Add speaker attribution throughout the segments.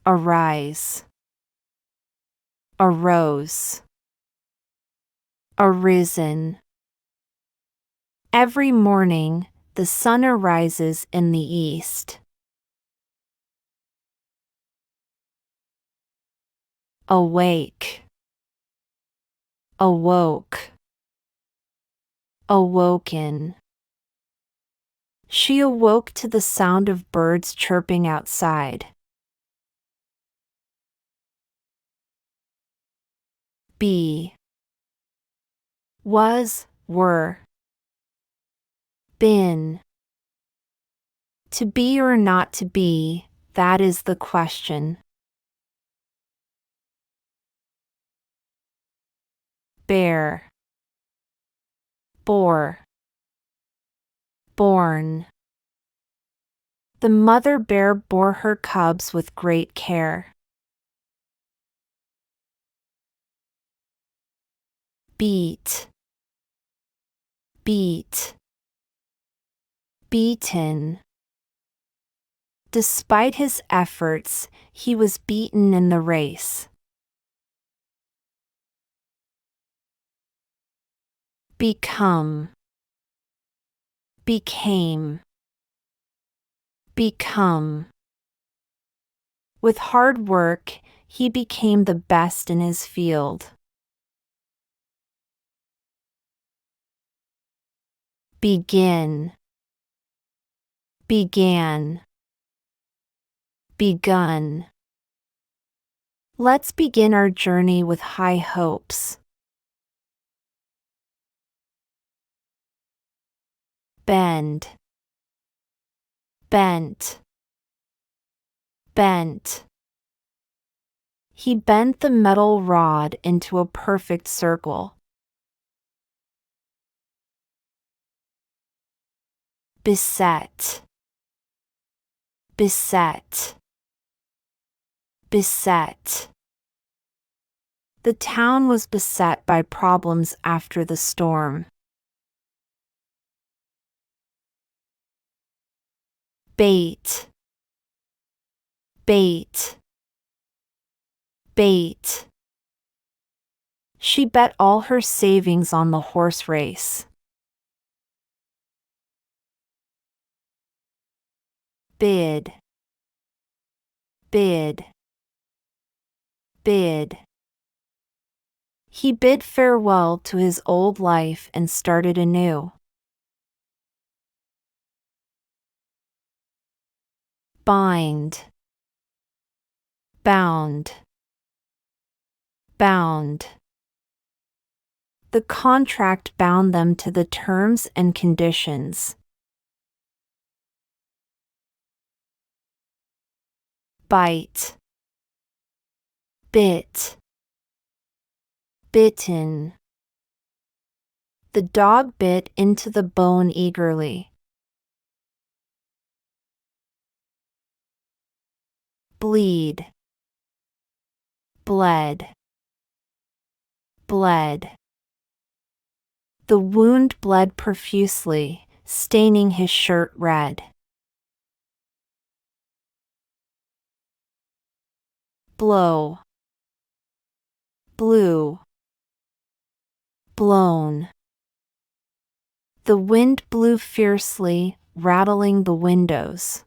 Speaker 1: arise, arose, arisen. Every morning, the sun arises in the east. Awake, awoke, awoken. She awoke to the sound of birds chirping outside. Be, was, were, been. To be or not to be, that is the question. Bear, bore, born. The mother bear bore her cubs with great care. Beat, beat, beaten. Despite his efforts, he was beaten in the race. Become, became, become. With hard work, he became the best in his field. Begin, began, begun. Let's begin our journey with high hopes. Bend, bent, bent. He bent the metal rod into a perfect circle. Beset, beset, beset. The town was beset by problems after the storm. Bait, bait, bait. She bet all her savings on the horse race. Bid, bid, bid. He bid farewell to his old life and started anew. Bind, bound, bound. The contract bound them to the terms and conditions. Bite, bit, bitten. The dog bit into the bone eagerly. Bleed, bled, bled. The wound bled profusely, staining his shirt red. Blow, blew, blown. The wind blew fiercely, rattling the windows.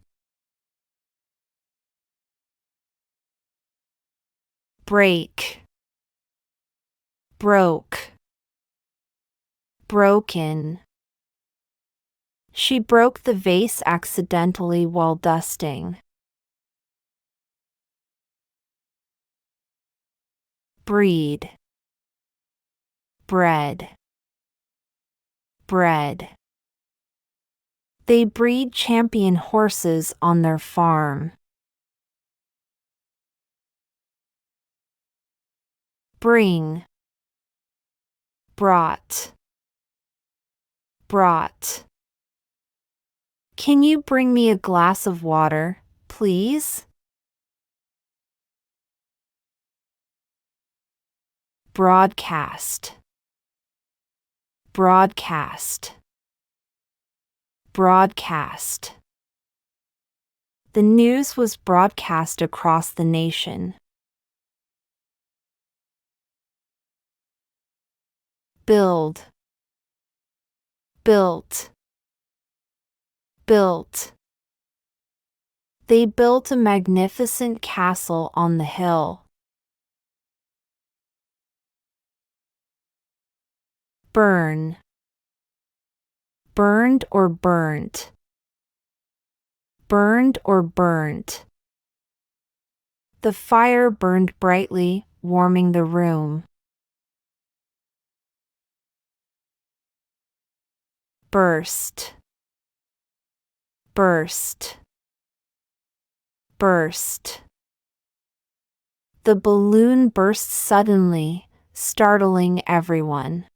Speaker 1: Break, broke, broken. She broke the vase accidentally while dusting. Breed, bred, bred. They breed champion horses on their farm. Bring, brought, brought. Can you bring me a glass of water, please? Broadcast, broadcast, broadcast. The news was broadcast across the nation. Build, built, built. They built a magnificent castle on the hill. Burn, burned or burnt, burned or burnt. The fire burned brightly, warming the room. Burst, burst, burst. The balloon burst suddenly, startling everyone.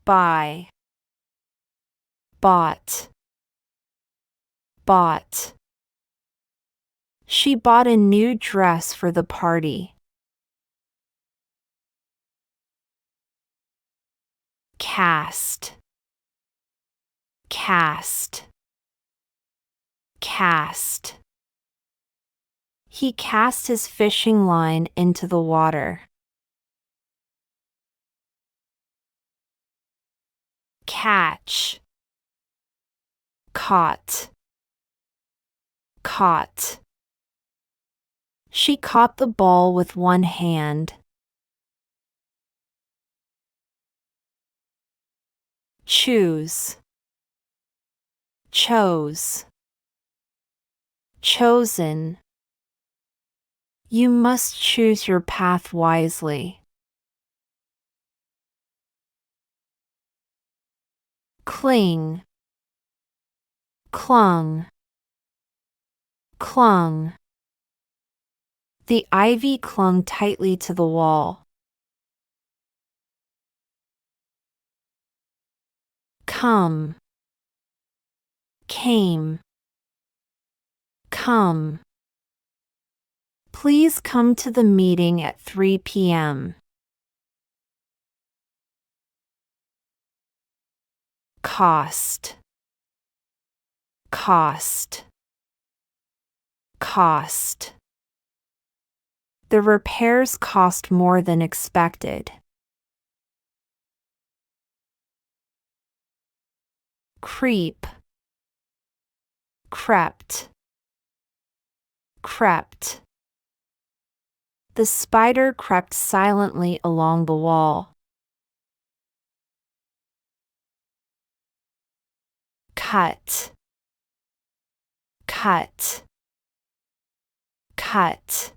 Speaker 1: Buy, bought, bought. She bought a new dress for the party. Cast, cast, cast. He cast his fishing line into the water. Catch, caught, caught. She caught the ball with one hand. Choose, chose, chosen. You must choose your path wisely. Cling, clung, clung. The ivy clung tightly to the wall. Come, came, come. Please come to the meeting at 3 p.m. Cost, cost, cost. The repairs cost more than expected. Creep, crept, crept. The spider crept silently along the wall. Cut, cut, cut.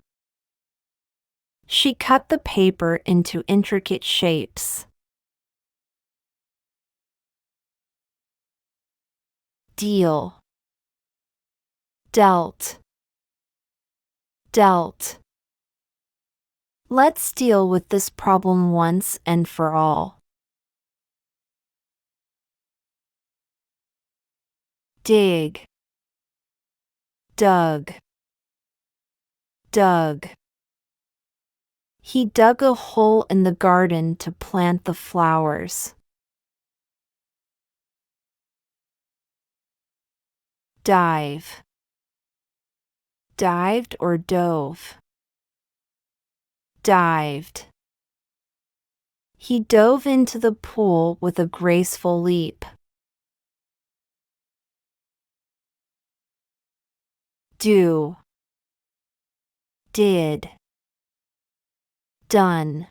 Speaker 1: She cut the paper into intricate shapes. Deal, dealt, dealt. Let's deal with this problem once and for all. Dig, dug, dug. He dug a hole in the garden to plant the flowers. Dive, dived or dove, dived. He dove into the pool with a graceful leap. Do, did, done.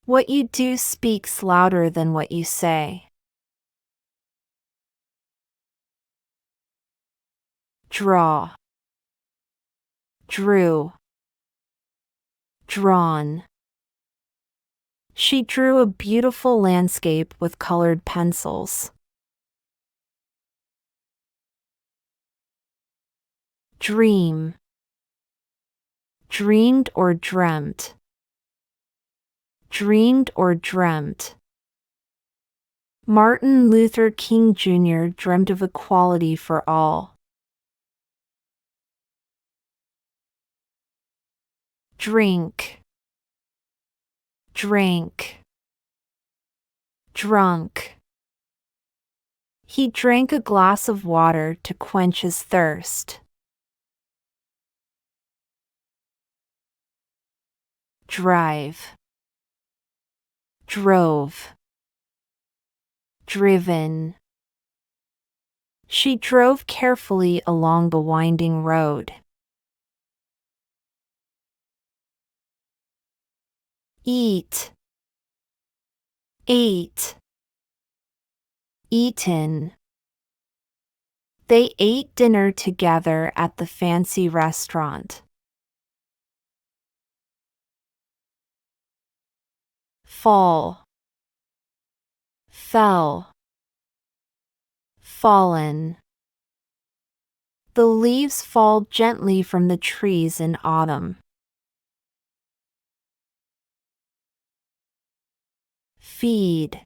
Speaker 1: What you do speaks louder than what you say. Draw, drew, drawn. She drew a beautiful landscape with colored pencils. Dream, dreamed or dreamt, dreamed or dreamt. Martin Luther King Jr. dreamt of equality for all. Drink, drank, drunk. He drank a glass of water to quench his thirst. Drive, drove, driven. She drove carefully along the winding road. Eat, ate, eaten. They ate dinner together at the fancy restaurant. Fall, fell, fallen. The leaves fall gently from the trees in autumn. Feed,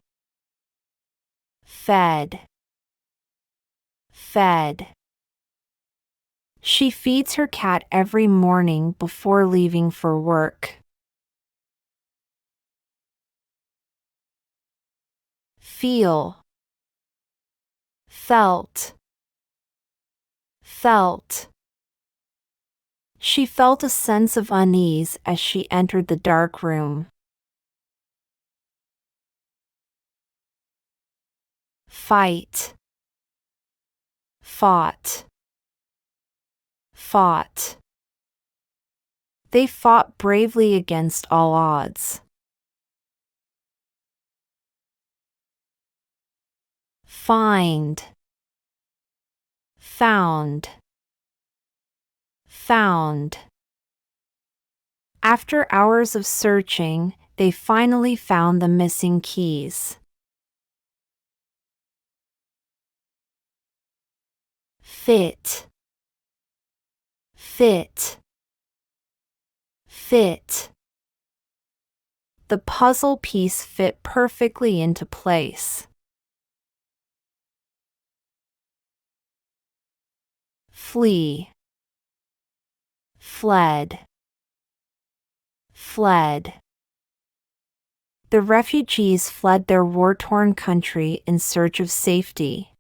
Speaker 1: fed, fed. She feeds her cat every morning before leaving for work. Feel, felt, felt. She felt a sense of unease as she entered the dark room. Fight, fought, fought. They fought bravely against all odds. Find, found, found. After hours of searching, they finally found the missing keys. Fit, fit, fit. The puzzle piece fit perfectly into place. Flee, fled, fled. The refugees fled their war-torn country in search of safety.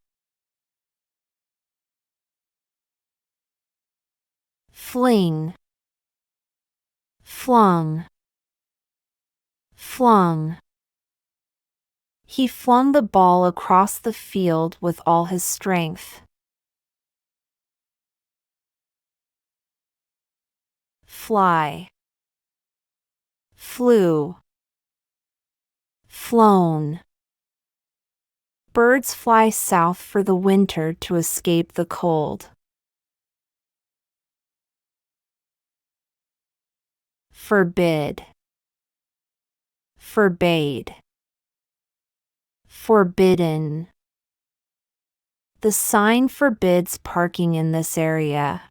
Speaker 1: Fling, flung, flung. He flung the ball across the field with all his strength. Fly, flew, flown. Birds fly south for the winter to escape the cold. Forbid, forbade, forbidden. The sign forbids parking in this area.